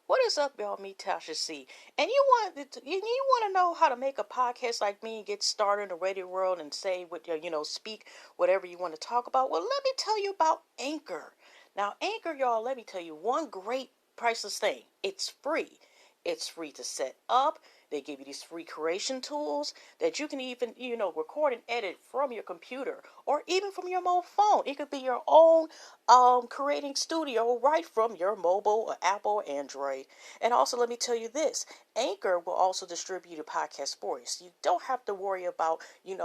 What is up, y'all? Me, Tasha C. And you want to know how to make a podcast like me and get started in the radio world and say what speak whatever you want to talk about? Well, let me tell you about Anchor. Now, Anchor, y'all, let me tell you one great priceless thing. It's free. It's free to set up. They give you these free creation tools that you can even, record and edit from your computer or even from your mobile phone. It could be your own creating studio right from your mobile or Apple or Android. And also, let me tell you this. Anchor will also distribute a podcast for you. So you don't have to worry about,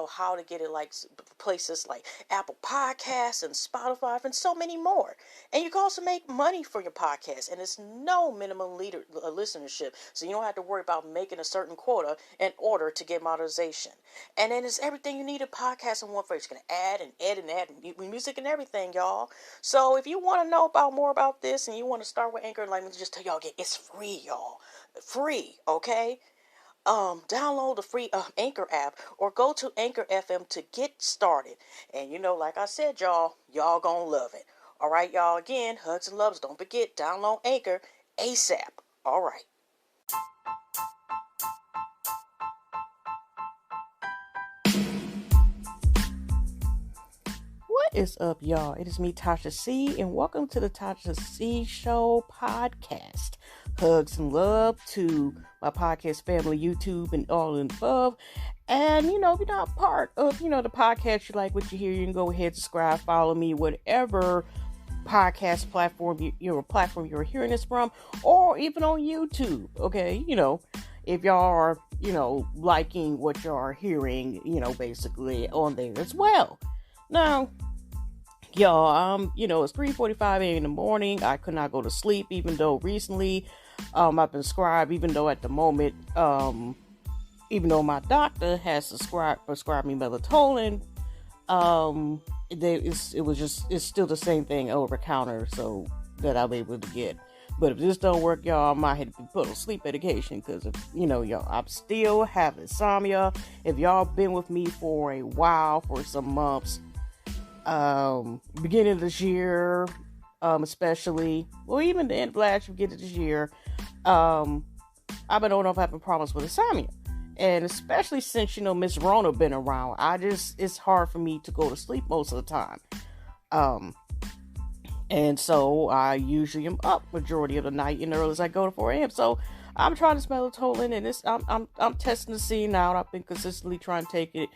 how to get it like places like Apple Podcasts and Spotify and so many more. And you can also make money for your podcast. And it's no minimum listenership. So you don't have to worry about making a certain quota in order to get monetization. And then it's everything you need a podcast in one phrase. You can add and edit and add music and everything, y'all. So if you want to know more about this and you want to start with Anchor, let me just tell y'all again, it's free, y'all. Free, okay? Download the free Anchor app or go to Anchor FM to get started. And like I said, y'all gonna love it. All right, y'all. Again, hugs and loves. Don't forget, download Anchor ASAP. All right. What is up, y'all? It is me, Tasha C, and welcome to the Tasha C Show podcast. Hugs and love to my podcast family, YouTube, and all in above. And, if you're not part of, the podcast, you like what you hear, you can go ahead, subscribe, follow me, whatever podcast platform, platform you're hearing this from, or even on YouTube, okay? If y'all are, liking what y'all are hearing, basically on there as well. Now, y'all, it's 3:45 a.m. in the morning. I could not go to sleep, even though recently, I've been prescribed, even though at the moment, even though my doctor has prescribed me melatonin, it's still the same thing over counter, so that I'm able to get. But if this don't work, y'all, I might have to put on sleep medication because, y'all, I still have insomnia. If y'all been with me for a while, for some months, beginning of this year, especially, or even the end of last year, beginning of this year, I've been on off having problems with insomnia. And especially since, Miss Rona been around, it's hard for me to go to sleep most of the time. And so I usually am up majority of the night and early as I go to 4 a.m. So I'm trying this melatonin and I'm testing the scene out. I've been consistently trying to take it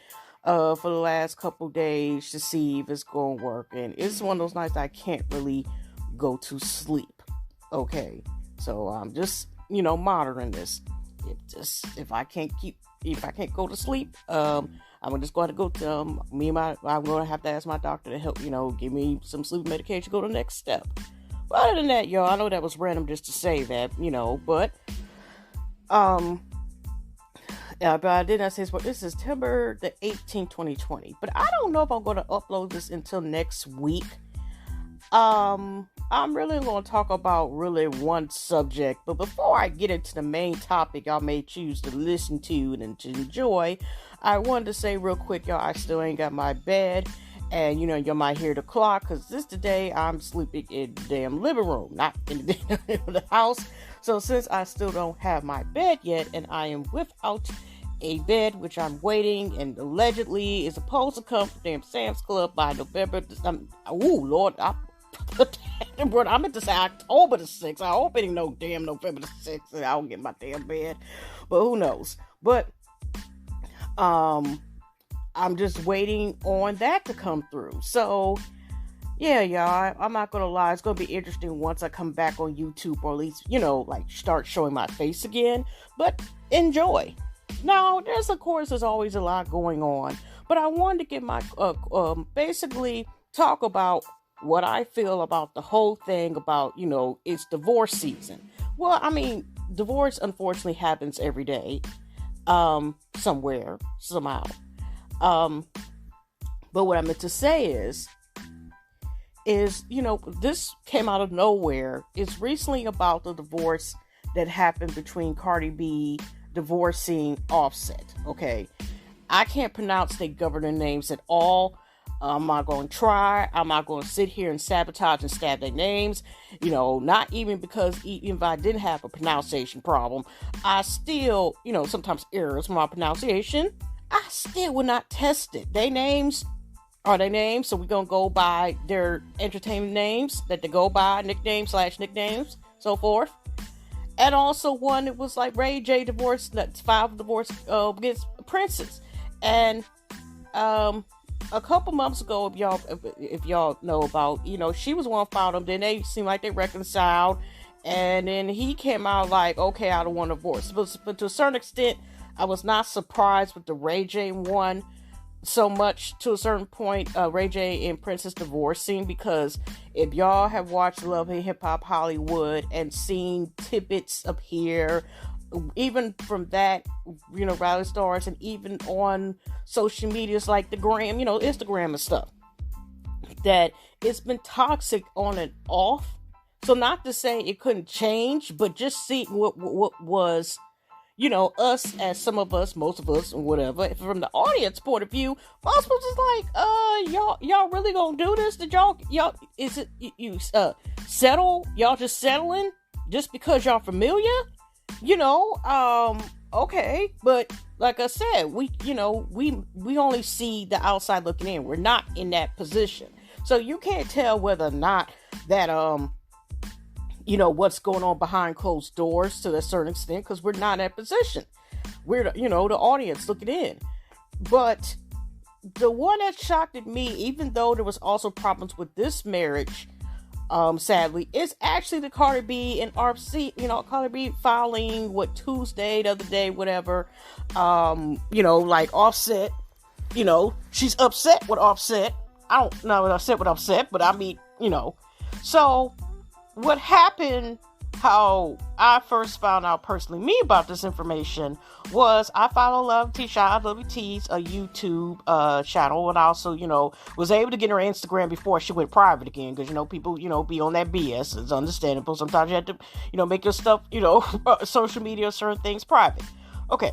for the last couple days to see if it's going to work. And it's one of those nights I can't really go to sleep. Okay. So I'm just, monitoring this. If I can't go to sleep, I'm just going to go to I'm going to have to ask my doctor to help, give me some sleep medication, go to the next step. But other than that, y'all, I know that was random just to say that, but I did not say this is September the 18th, 2020. But I don't know if I'm going to upload this until next week. I'm really going to talk about one subject, but before I get into the main topic y'all may choose to listen to and to enjoy, I wanted to say real quick, y'all, I still ain't got my bed, and you might hear the clock, because this today I'm sleeping in the damn living room, not in the house. So since I still don't have my bed yet, and I am without a bed, which I'm waiting, and allegedly is supposed to come from damn Sam's Club by November. Lord, I meant to say October the 6th. I hope it ain't no damn November the 6th and I don't get my damn bed. But who knows? But I'm just waiting on that to come through. So yeah, y'all, I'm not gonna lie, it's gonna be interesting once I come back on YouTube, or at least, start showing my face again. But enjoy. Now, there's always a lot going on, but I wanted to get my basically talk about what I feel about the whole thing about, it's divorce season. Well, I mean, divorce unfortunately happens every day, somewhere, somehow. But what I meant to say is, this came out of nowhere. It's recently about the divorce that happened between Cardi B divorcing Offset. Okay. I can't pronounce their governor names at all. I'm not going to try. I'm not going to sit here and sabotage and stab their names. Not even because even if I didn't have a pronunciation problem, I still, sometimes errors with my pronunciation. I still would not test it. Their names are their names, so we're going to go by their entertainment names that they go by, nicknames, so forth. And also one, it was like Ray J filed divorce against Princess. And a couple months ago, if y'all know about, she was one filed them. Then they seemed like they reconciled, and then he came out like, okay, I don't want a divorce. But to a certain extent, I was not surprised with the Ray J one so much. To a certain point, Ray J and Princess divorcing, because if y'all have watched Love and Hip Hop Hollywood and seen tidbits up here, even from that, rally stars, and even on social medias like the gram, Instagram and stuff, that it's been toxic on and off. So not to say it couldn't change, but just see what was, us, as some of us, most of us, and whatever, from the audience point of view, most of us is like, y'all really gonna do this? Did y'all, is it, you settle? Y'all just settling just because y'all familiar? Okay, but like I said, we only see the outside looking in. We're not in that position. So you can't tell whether or not that, what's going on behind closed doors to a certain extent, because we're not in that position. We're, the audience looking in. But the one that shocked at me, even though there was also problems with this marriage, sadly, is actually the Cardi B and RC, Cardi B filing Tuesday, the other day, whatever, like Offset, she's upset with Offset. I don't know, upset with Offset, but I mean, so what happened, how I first found out personally me about this information was I follow Shoutout, Love T's a YouTube channel, and I also, was able to get her Instagram before she went private again, because, people, be on that BS. It's understandable. Sometimes you have to, make your stuff, social media, certain things private. Okay.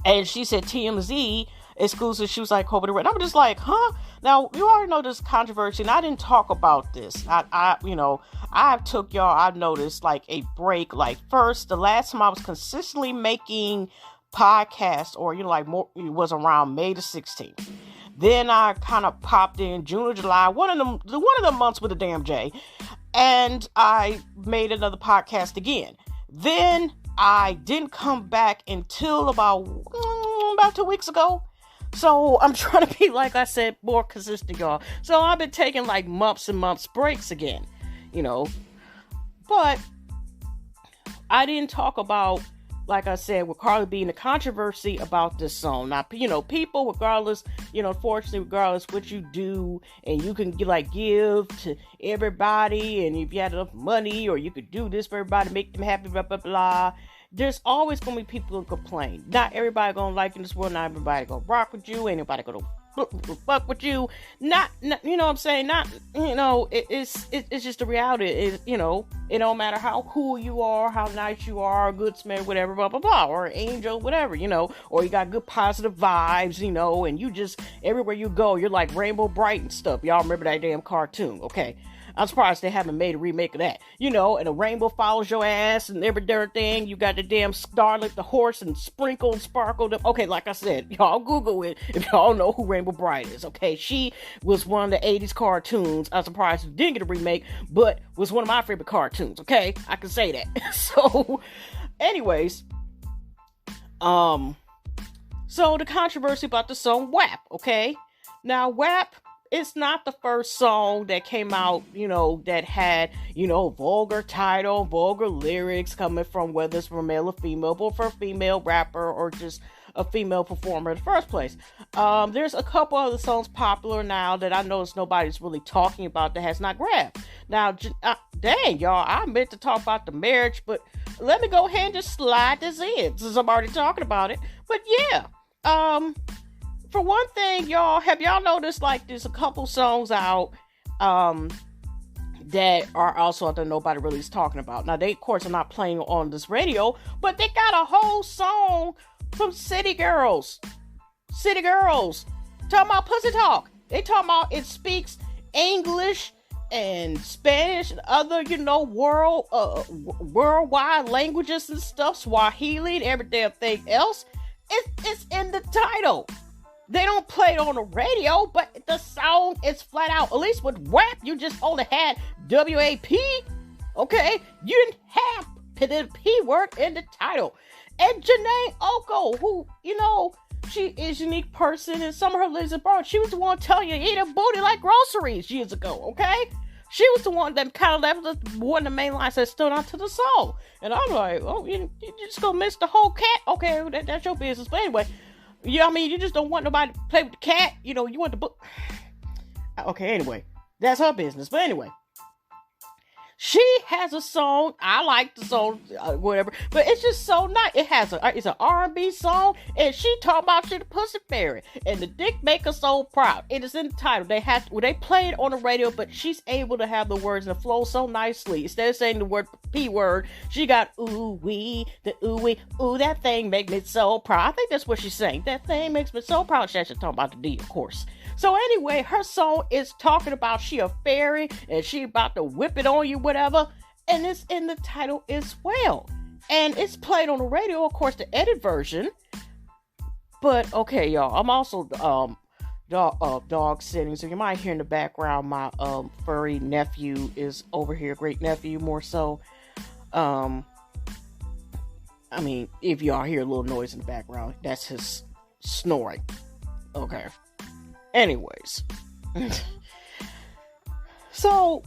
And she said TMZ exclusive. She was like, Kobe the Red. I'm just like, huh? Now, you already know this controversy, and I didn't talk about this. I took y'all, I've noticed, like, a break. Like, first, the last time I was consistently making podcasts, or, more, it was around May the 16th. Then I kind of popped in June or July, one of the months with a damn J, and I made another podcast again. Then I didn't come back until about 2 weeks ago. So I'm trying to be, like I said, more consistent, y'all. So I've been taking like months and months breaks again, But I didn't talk about, like I said, with Cardi B and the controversy about this song. Now, people, regardless, unfortunately, regardless what you do, and you can give to everybody, and if you had enough money, or you could do this for everybody, make them happy, blah, blah, blah. There's always going to be people who complain. Not everybody going to like in this world. Not everybody going to rock with you. Ain't nobody going to fuck with you. Not, you know what I'm saying? Not, it's just the reality. It don't matter how cool you are, how nice you are, good smell, whatever, blah, blah, blah, or an angel, whatever, or you got good positive vibes, and you just, everywhere you go, you're like Rainbow Bright and stuff. Y'all remember that damn cartoon, okay? I'm surprised they haven't made a remake of that. And a rainbow follows your ass and every darn thing. You got the damn Starlet the horse and Sprinkle and Sparkle. Okay, like I said, y'all Google it if y'all know who Rainbow Bright is. Okay, she was one of the 80s cartoons. I'm surprised it didn't get a remake, but was one of my favorite cartoons. Okay, I can say that. So, anyways, so the controversy about the song WAP. Okay, now WAP. It's not the first song that came out, that had, vulgar title, vulgar lyrics coming from, whether it's from a male or female, but for a female rapper or just a female performer in the first place. There's a couple other songs popular now that I notice nobody's really talking about that has not grabbed. Now, dang, y'all, I meant to talk about the marriage, but let me go ahead and just slide this in since I'm already talking about it. But yeah, for one thing, y'all, have y'all noticed, like, there's a couple songs out that are also out there nobody really is talking about. Now, they, of course, are not playing on this radio, but they got a whole song from City Girls. City Girls. Talking about pussy talk. They talking about it speaks English and Spanish and other, worldwide languages and stuff, Swahili and every damn thing else. It's in the title. They don't play it on the radio, but the song is flat out. At least with rap, you just only had WAP. Okay? You didn't have the P word in the title. And Janae Oko, who, she is a unique person, and some of her lives abroad. She was the one telling you to eat a booty like groceries years ago, okay? She was the one that kind of left one of the main lines that stood out to the song. And I'm like, oh, you just gonna miss the whole cat? Okay, that's your business. But anyway, you just don't want nobody to play with the cat. You want the book. Okay, anyway, that's her business. But anyway, she has a song. I like the song, whatever, but it's just so nice. It's an R&B song, and she talking about she the pussy fairy, and the dick make her so proud. It is in the title. They play it on the radio, but she's able to have the words and the flow so nicely. Instead of saying the word P word, she got ooh wee, the ooh wee, ooh that thing make me so proud. I think that's what she's saying. That thing makes me so proud. She's actually talking about the D, of course. So anyway, her song is talking about she a fairy and she about to whip it on you, whatever. And it's in the title as well. And it's played on the radio, of course, the edit version. But okay, y'all, I'm also dog sitting. So you might hear in the background my furry nephew is over here, great nephew more so. If y'all hear a little noise in the background, that's his snoring. Okay. Anyways, so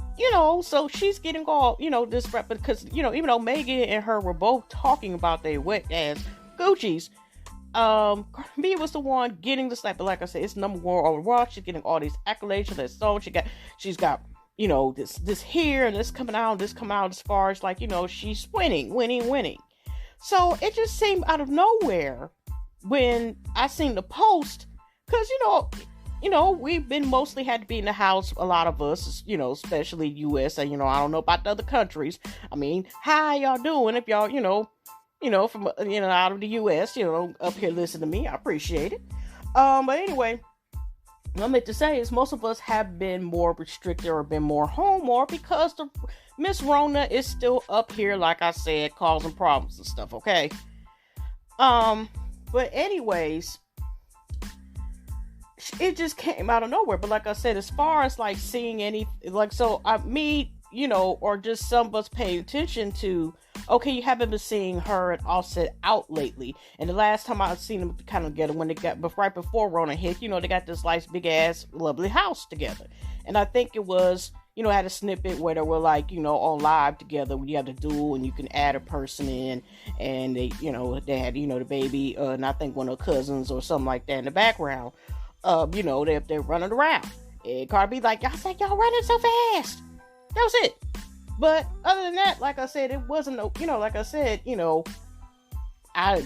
she's getting all, this rep, because, even though Megan and her were both talking about their wet ass Gucci's, Cardi B was the one getting the slap. But like I said, it's number one overall. She's getting all these accolades for that song. She's got, this here and this coming out as far as like, she's winning. So it just seemed out of nowhere when I seen the post, because, we've been mostly had to be in the house, a lot of us, especially U.S. I don't know about the other countries. How y'all doing if y'all, from, out of the U.S., up here listening to me. I appreciate it. But anyway, what I meant to say is most of us have been more restricted or been more home more because the Miss Rona is still up here, like I said, causing problems and stuff, okay? But anyways, it just came out of nowhere. But like I said, as far as like seeing any, like, so or just some of us paying attention to, okay, you haven't been seeing her and Offset out lately. And the last time I've seen them kind of together, when they got, right before Rona hit, they got this nice big ass lovely house together. And I think it was, I had a snippet where they were like, on live together when you have the duel and you can add a person in, and they, they had, the baby, and I think one of the cousins or something like that in the background. They're running around. And Cardi B like, y'all running so fast. That was it. But other than that, like I said, it wasn't no, like I said,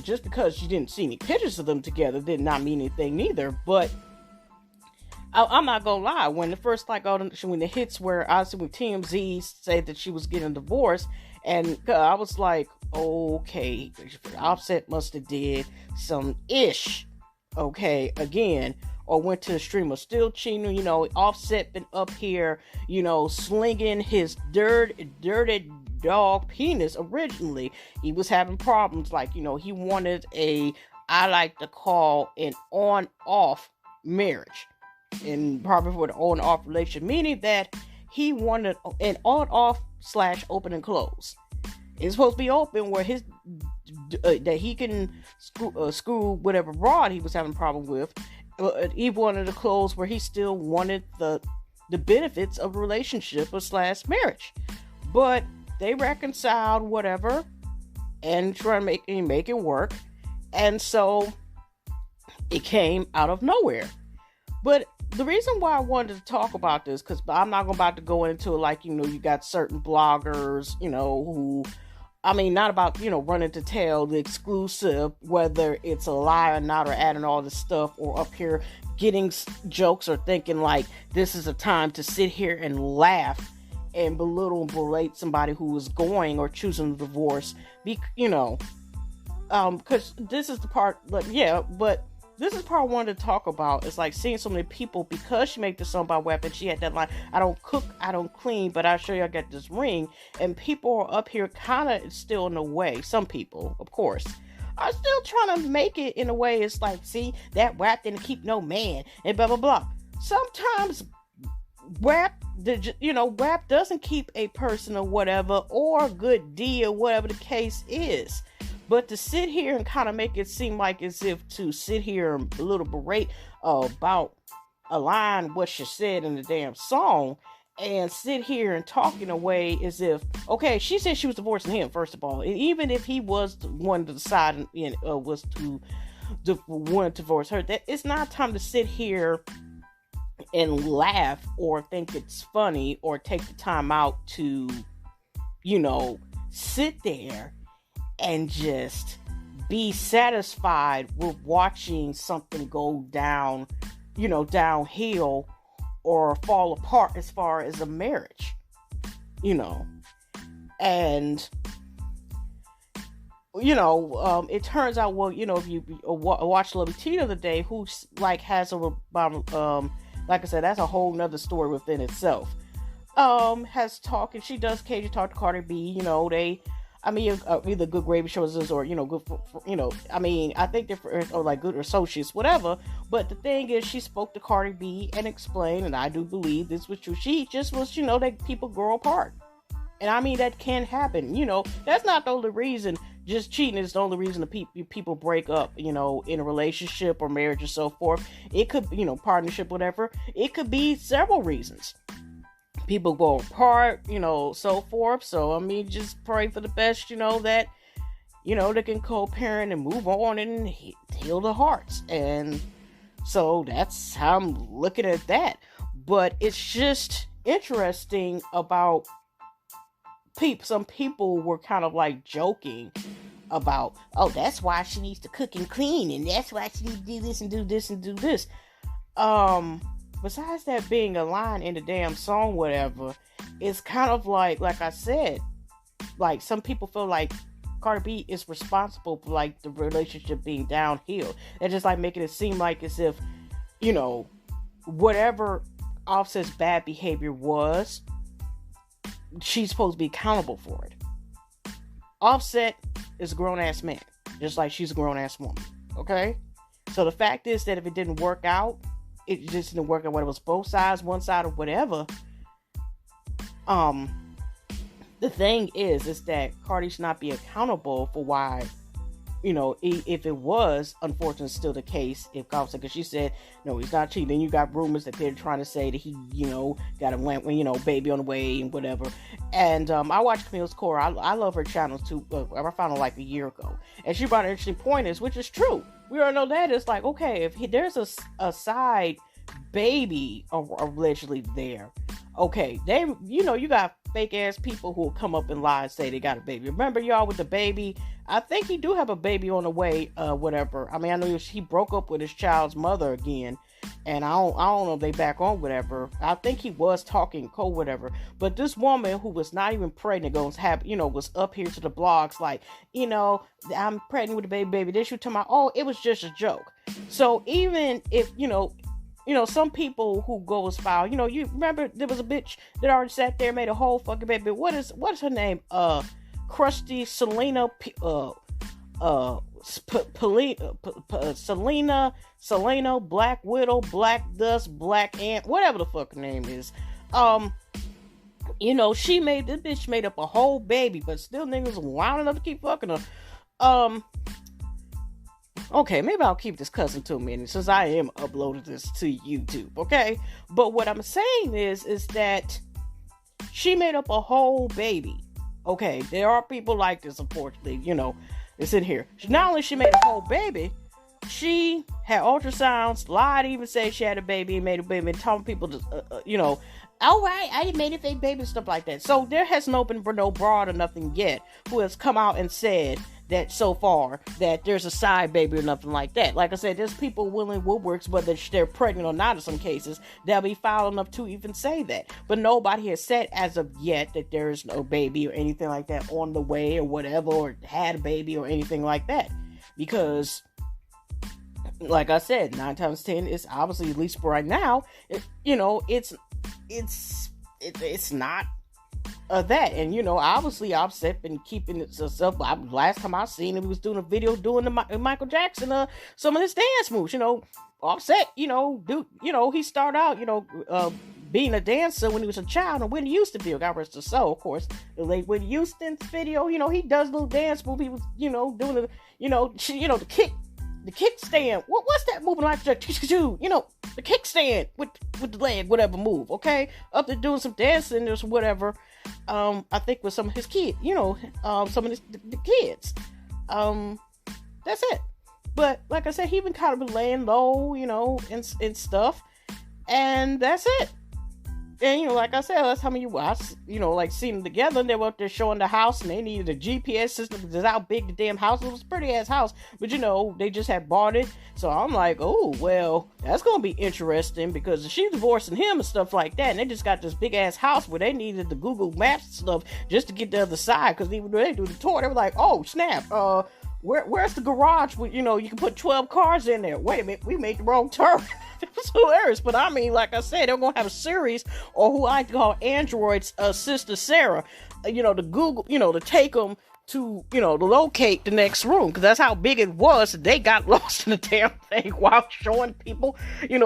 just because you didn't see any pictures of them together did not mean anything neither. But I'm not gonna lie, when the first, like, when the hits where I see when TMZ said that she was getting divorced, and I was like, okay, Offset must have did some ish, okay, again, or went to the stream of still cheating. Offset been up here, slinging his dirty dog penis. Originally, he was having problems, like, he wanted I like to call an on-off marriage, and probably for the on-off relation, meaning that he wanted an on-off / open and close. It's supposed to be open where his that he can screw whatever broad he was having a problem with. He wanted to close where he still wanted the benefits of a relationship or / marriage. But they reconciled whatever and try to make it work. And so it came out of nowhere. But the reason why I wanted to talk about this, because I'm not about to go into it like, you got certain bloggers, who, not about, running to tell the exclusive, whether it's a lie or not, or adding all this stuff, or up here getting jokes or thinking like this is a time to sit here and laugh and belittle and berate somebody who is going or choosing a divorce, because this is the part, but this is part I wanted to talk about. It's like seeing so many people, because she made this song about WAP, and she had that line, I don't cook, I don't clean, but I'll show you I got this ring. And people are up here kind of still in the way. Some people, of course, are still trying to make it in a way. It's like, see, that WAP didn't keep no man, and blah, blah, blah. Sometimes WAP doesn't keep a person or whatever, or a good D, or whatever the case is. But to sit here and kind of make it seem like as if to sit here and a little berate about a line what she said in the damn song, and sit here and talk in a way as if, okay, she said she was divorcing him, first of all. And even if he was the one to decide and was to want to divorce her, that it's not time to sit here and laugh or think it's funny or take the time out to, sit there and just be satisfied with watching something go down, downhill or fall apart as far as a marriage, and, it turns out, well, if you watch Love T the other day, who's like has a, like I said, that's a whole nother story within itself, has talked, and she does occasionally talk to Cardi B, either good gravy shows or, good for, I think they're or like good associates, whatever. But the thing is, she spoke to Cardi B and explained, and I do believe this was true. She just was, that people grow apart. And that can happen. That's not the only reason. Just cheating is the only reason the people break up, in a relationship or marriage or so forth. It could, partnership, whatever. It could be several reasons. People go apart, so forth. So, just pray for the best, that, they can co-parent and move on and heal the hearts. And so that's how I'm looking at that. But it's just interesting about some people were kind of like joking about, oh, that's why she needs to cook and clean, and that's why she needs to do this and do this and do this. Besides that being a line in the damn song, whatever, it's kind of like I said, like some people feel like Cardi B is responsible for like the relationship being downhill. They're just like making it seem like as if, whatever Offset's bad behavior was, she's supposed to be accountable for it. Offset is a grown-ass man, just like she's a grown-ass woman, okay? So the fact is that if it didn't work out, it just didn't work out, whether it was both sides, one side, or whatever. The thing is that Cardi should not be accountable for why, if it was, unfortunately, still the case, if Offset, because she said, no, he's not cheating. Then you got rumors that they're trying to say that he, got a baby on the way and whatever. And I watched Camille's Core. I love her channel too. I found her like a year ago. And she brought an interesting point, which is true. We all know that. It's like, okay, if there's a side baby allegedly there, okay, they, you got fake ass people who will come up and lie and say they got a baby. Remember y'all with the baby? I think he do have a baby on the way, whatever. I know he broke up with his child's mother again, and I don't know if they back on whatever. I think he was talking cold, whatever. But this woman who was not even pregnant was up here to the blogs like, I'm pregnant with a baby. Then she was talking about, oh, it was just a joke. So even if, some people who go as foul, you remember there was a bitch that already sat there and made a whole fucking baby. What is her name? Krusty Selena, Selena, Black Widow, Black Dust, Black Ant, whatever the fuck her name is. This bitch made up a whole baby, but still niggas wild enough to keep fucking her. Okay, maybe I'll keep this cussing to a minute since I am uploading this to YouTube, okay? But what I'm saying is that she made up a whole baby. Okay, there are people like this, unfortunately, it's in here. Not only she made a whole baby, she had ultrasounds, lied, even said she had a baby and made a baby, and telling people to, all right, I made a fake baby and stuff like that. So there has been no broad or nothing yet who has come out and said that so far that there's a side baby or nothing like that. Like I said, there's people willing woodworks, whether they're pregnant or not in some cases, they'll be foul enough to even say that. But nobody has said as of yet that there is no baby or anything like that on the way or whatever, or had a baby or anything like that. Because, like I said, 9 times 10 is obviously, at least for right now, it's not that. And obviously Offset been keeping it to himself. Last time I seen him, he was doing a video doing the Michael Jackson some of his dance moves. Offset, dude, he started out, being a dancer when he was a child in Whitney Houston video. God rest his soul, of course. The late Whitney Houston's video, he does little dance move. He was, doing the, the kickstand. What's that moving like? The kickstand with the leg, whatever move. Okay, up there doing some dancing or whatever. I think with some of his kids, some of the kids. That's it. But like I said, he been kind of laying low, and stuff, and that's it. And like I said, last time like seen them together, and they were up there showing the house, and they needed a GPS system because that's how big the damn house was. It was a pretty ass house, but they just had bought it. So I'm like, oh well, that's gonna be interesting because she's divorcing him and stuff like that, and they just got this big ass house where they needed the Google Maps and stuff just to get the other side. Because even when they do the tour, they were like, oh snap, where's the garage where you can put 12 cars in there? Wait a minute, we made the wrong turn. It was hilarious. But I mean, like I said, they're gonna have a series, or who I call Android's sister Sarah, to Google, to take them to, to locate the next room, because that's how big it was. They got lost in the damn thing while showing people,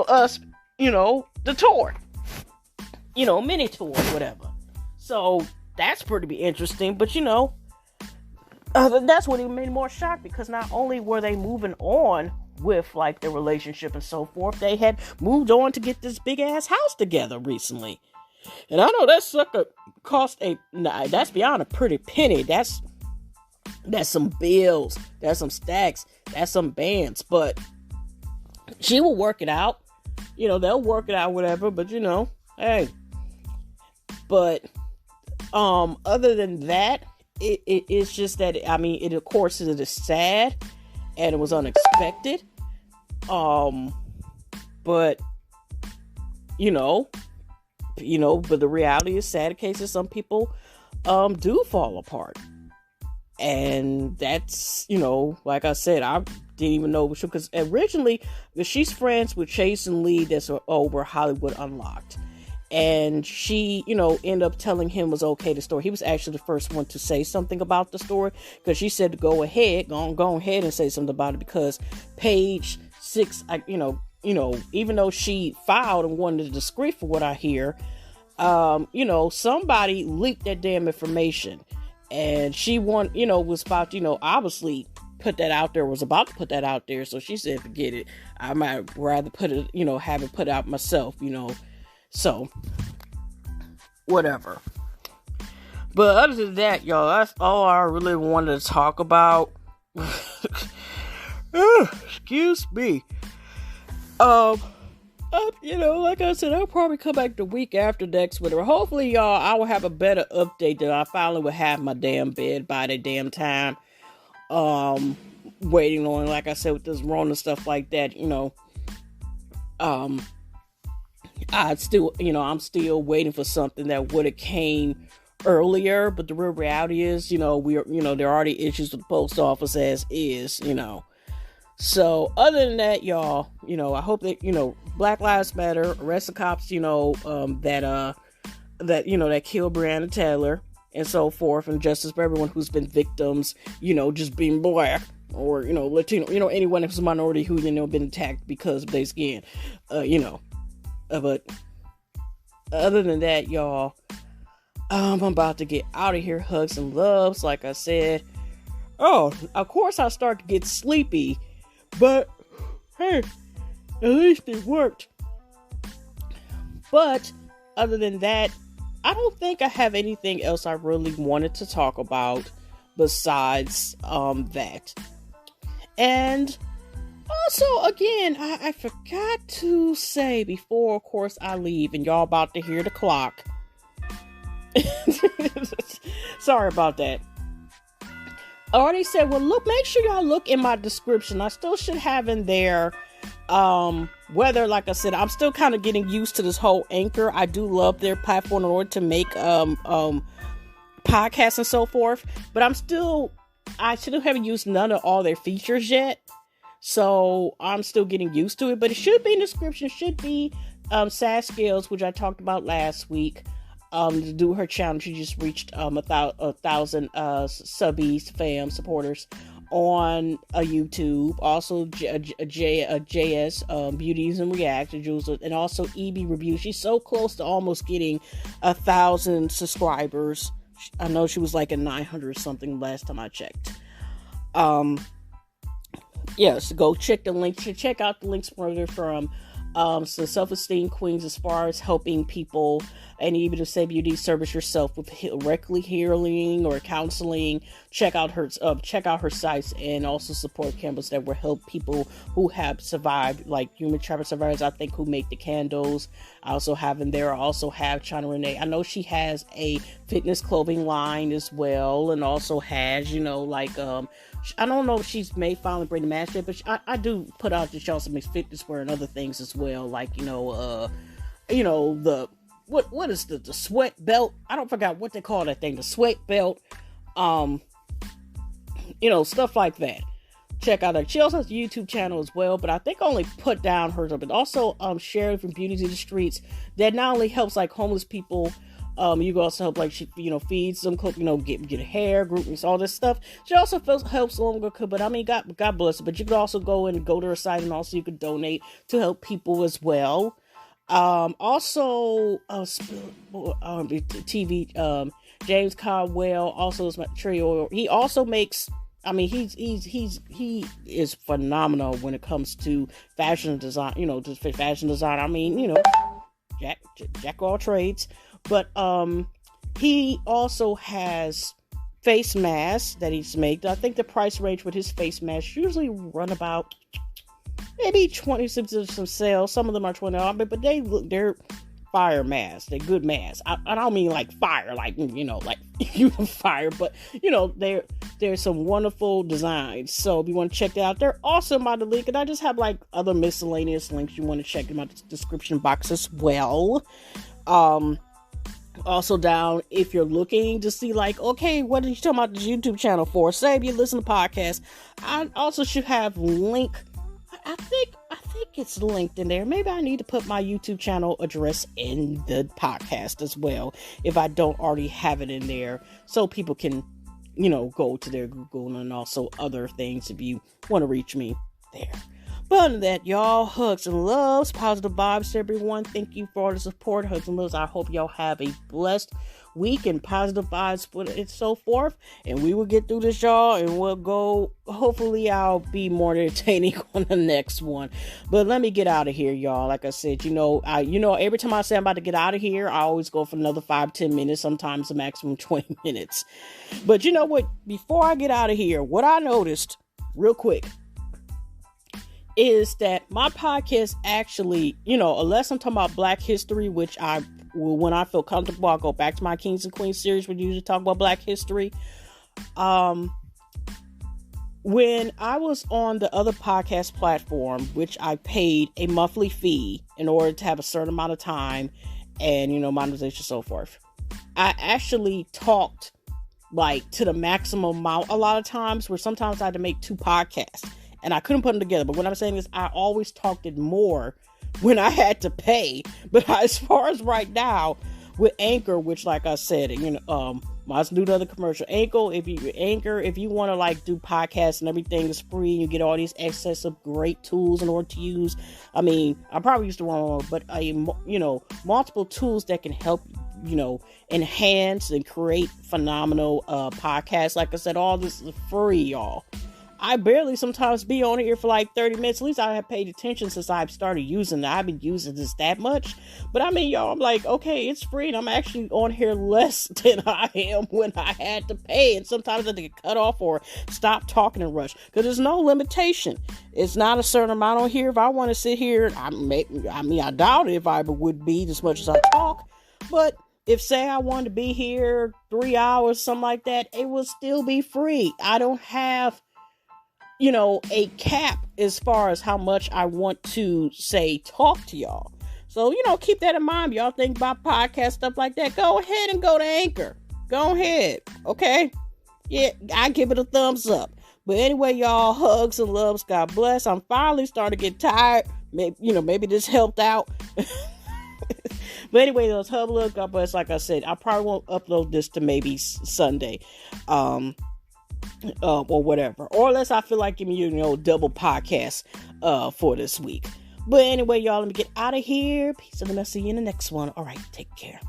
us, the tour, mini tour, whatever. So that's pretty interesting. But that's what even made me more shocked, because not only were they moving on with like their relationship and so forth, they had moved on to get this big ass house together recently. And I know that sucker cost that's beyond a pretty penny. That's some bills, that's some stacks, that's some bands. But she will work it out. They'll work it out, whatever. But hey. But other than that, it's just that, I mean, it of course it is sad and it was unexpected. But but the reality is, sad cases, some people do fall apart. And that's, like I said, I didn't even know, because originally she's friends with Chase and Lee, that's over Hollywood Unlocked. And she, ended up telling him it was okay to story. He was actually the first one to say something about the story, because she said to go ahead and say something about it, because page 6, even though she filed and wanted a discreet for what I hear, somebody leaked that damn information, and she was about to, obviously put that out there, was about to put that out there. So she said, forget it. I might rather put it, have it put out myself, So, whatever. But other than that, y'all, that's all I really wanted to talk about. Excuse me. Like I said, I'll probably come back the week after next winter. Hopefully, y'all, I will have a better update that I finally will have my damn bed by the damn time. Waiting on, like I said, with this Rona stuff like that, I'm still waiting for something that would have came earlier, but the real reality is, there are already issues with the post office as is, So, other than that, y'all, I hope that, Black Lives Matter, arrest the cops, that killed Breonna Taylor and so forth, and justice for everyone who's been victims, just being black, or, Latino, anyone who's a minority who's, been attacked because of their skin, but other than that, y'all, I'm about to get out of here. Hugs and loves, like I said. Oh, of course I start to get sleepy, but hey, at least it worked. But other than that, I don't think I have anything else I really wanted to talk about besides that. And also, again, I forgot to say before, of course, I leave, and y'all about to hear the clock. Sorry about that. I already said, well, look, make sure y'all look in my description. I still should have in there, whether, like I said, I'm still kind of getting used to this whole Anchor. I do love their platform in order to make, podcasts and so forth, but I still haven't used none of all their features yet. So I'm still getting used to it, but it should be in the description. It should be Sass Skills, which I talked about last week. To do her challenge, she just reached a thousand subbies, fam, supporters on YouTube. Also JS Beauties and React, Jules, and also Ebbie Review. She's so close to almost getting 1,000 subscribers. I know she was like at 900 or something last time I checked. Yes, go check the link. Check out the links further from so Self-Esteem Queens, as far as helping people and even to say beauty service yourself with directly healing or counseling. Check out her sites, and also support campus that will help people who have survived, like human trafficking survivors, I think, who make the candles. I also have in there. I also have China Renee. I know she has a fitness clothing line as well, and also has, I don't know if she's made finally bring the match yet, but I do put out that she also makes fitness wear and other things as well, like the what is the sweat belt? I don't forget what they call that thing, the sweat belt, stuff like that. Check out her. She also has a YouTube channel as well, but I think I only put down hers, but also sharing from Beauty to the Streets, that not only helps like homeless people. You can also help, like, she, feeds them, get hair, groupings, all this stuff. She also helps longer, but I mean, God bless her. But you could also go to her site, and also you could donate to help people as well. TV, James Caldwell also is material. He also makes, he is phenomenal when it comes to fashion design, just fashion design. I mean, jack all trades. But he also has face masks that he's made. I think the price range with his face masks usually run about maybe 26 of some sales. Some of them are $20, but they're fire masks. They're good masks. I don't mean like fire, like you fire, but there's some wonderful designs. So if you want to check that out, they're awesome by the link. And I just have like other miscellaneous links you want to check them out in the description box as well. Also down, if you're looking to see like, okay, what are you talking about this YouTube channel for? Say if you listen to podcasts, I also should have link. I think it's linked in there. Maybe I need to put my YouTube channel address in the podcast as well, if I don't already have it in there, so people can, go to their Google and also other things if you want to reach me there. But other than that, y'all, hugs and loves, positive vibes to everyone. Thank you for all the support, hugs and loves. I hope y'all have a blessed week and positive vibes and so forth. And we will get through this, y'all, and we'll go. Hopefully, I'll be more entertaining on the next one. But let me get out of here, y'all. Like I said, every time I say I'm about to get out of here, I always go for another 5-10 minutes, sometimes a maximum 20 minutes. But you know what? Before I get out of here, what I noticed, real quick, is that my podcast actually, unless I'm talking about Black history, which when I feel comfortable, I'll go back to my Kings and Queens series, where we usually talk about Black history. When I was on the other podcast platform, which I paid a monthly fee in order to have a certain amount of time and, monetization, so forth, I actually talked like to the maximum amount a lot of times, where sometimes I had to make 2 podcasts. And I couldn't put them together. But what I'm saying is, I always talked it more when I had to pay. But as far as right now, with Anchor, which, like I said, let's do the other commercial. Anchor, if you want to like do podcasts and everything is free, and you get all these excess of great tools in order to use. I mean, I probably used the wrong one, but multiple tools that can help enhance and create phenomenal podcasts. Like I said, all this is free, y'all. I barely sometimes be on here for like 30 minutes. At least I have paid attention since I've started using it. I've been using this that much. But I mean, y'all, I'm like, okay, it's free. And I'm actually on here less than I am when I had to pay. And sometimes I have to get cut off or stop talking and rush. Because there's no limitation. It's not a certain amount on here. If I want to sit here, I doubt it if I would be as much as I talk. But if, say, I wanted to be here 3 hours, something like that, it will still be free. I don't have a cap as far as how much I want to, say, talk to y'all. So, keep that in mind. Y'all think about podcast, stuff like that. Go ahead and go to Anchor. Go ahead. Okay. Yeah, I give it a thumbs up. But anyway, y'all, hugs and loves. God bless. I'm finally starting to get tired. Maybe this helped out. But anyway, those hug, look, God bless. Like I said, I probably won't upload this to maybe Sunday. Or whatever. Or unless I feel like giving you, double podcast for this week. But anyway, y'all, let me get out of here. Peace and I'll see you in the next one. All right, take care.